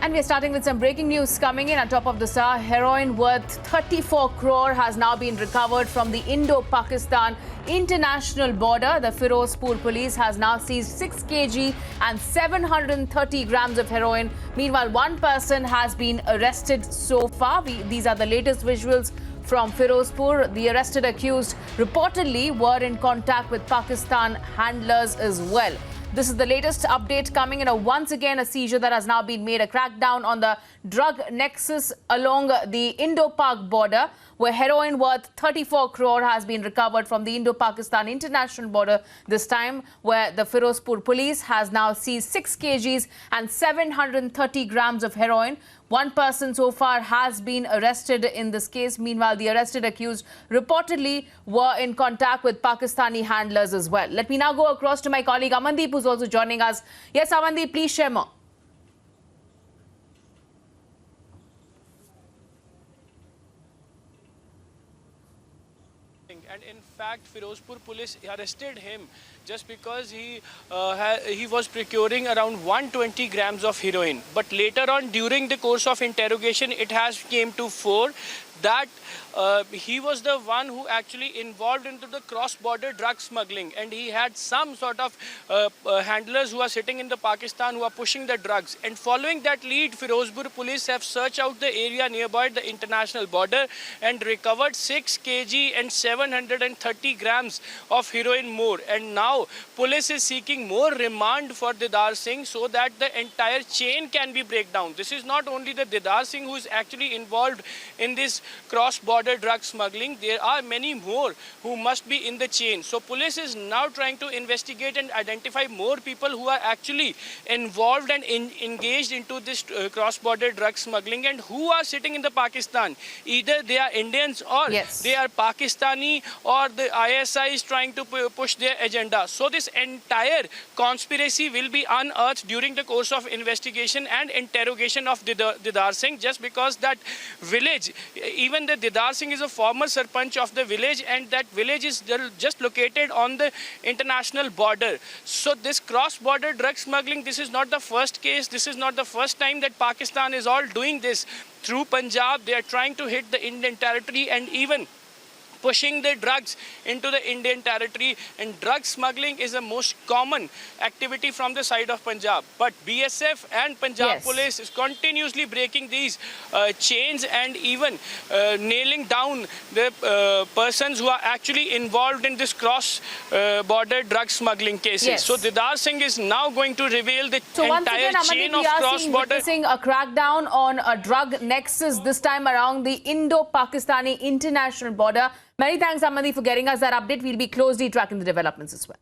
And we're starting with some breaking news coming in on top of the hour. Heroin worth 34 crore has now been recovered from the Indo-Pakistan international border. The Firozpur police has now seized 6 kg and 730 grams of heroin. Meanwhile, one person has been arrested so far. These are the latest visuals from Firozpur. The arrested accused reportedly were in contact with Pakistan handlers as well. This is the latest update coming in. Once again, a seizure that has now been made, a crackdown on the drug nexus along the Indo-Pak border, where heroin worth 34 crore has been recovered from the Indo-Pakistan international border. This time, where the Firozpur police has now seized 6 kgs and 730 grams of heroin. One person so far has been arrested in this case. Meanwhile, the arrested accused reportedly were in contact with Pakistani handlers as well. Let me now go across to my colleague Amandeep, who's also joining us. Yes, Amandeep, please share more. And in fact, Firozpur police arrested him just because he was procuring around 120 grams of heroin. But later on, during the course of interrogation, it has came to fore that he was the one who actually involved into the cross-border drug smuggling, and he had some sort of handlers who are sitting in the Pakistan who are pushing the drugs. And following that lead, Firozpur police have searched out the area nearby the international border and recovered 6 kg and 730 grams of heroin more. And now police is seeking more remand for Didar Singh so that the entire chain can be break down. This is not only the Didar Singh who is actually involved in this cross-border drug smuggling. There are many more who must be in the chain. So police is now trying to investigate and identify more people who are actually involved and engaged into this cross-border drug smuggling and who are sitting in the Pakistan. Either they are Indians or they are Pakistani, or the ISI is trying to push their agenda. So this entire conspiracy will be unearthed during the course of investigation and interrogation of Didar Singh, just because that village, even the Didar Singh is a former sarpanch of the village, and that village is just located on the international border. So this cross-border drug smuggling, this is not the first case. This is not the first time that Pakistan is all doing this. Through Punjab, they are trying to hit the Indian territory and even pushing the drugs into the Indian territory, and drug smuggling is the most common activity from the side of Punjab. But BSF and Punjab police is continuously breaking these chains and even nailing down the persons who are actually involved in this cross-border drug smuggling cases. So Didar Singh is now going to reveal the entire chain of cross-border. Witnessing a crackdown on a drug nexus, this time around the Indo-Pakistani international border. Many thanks, Amandeep, for getting us that update. We'll be closely tracking the developments as well.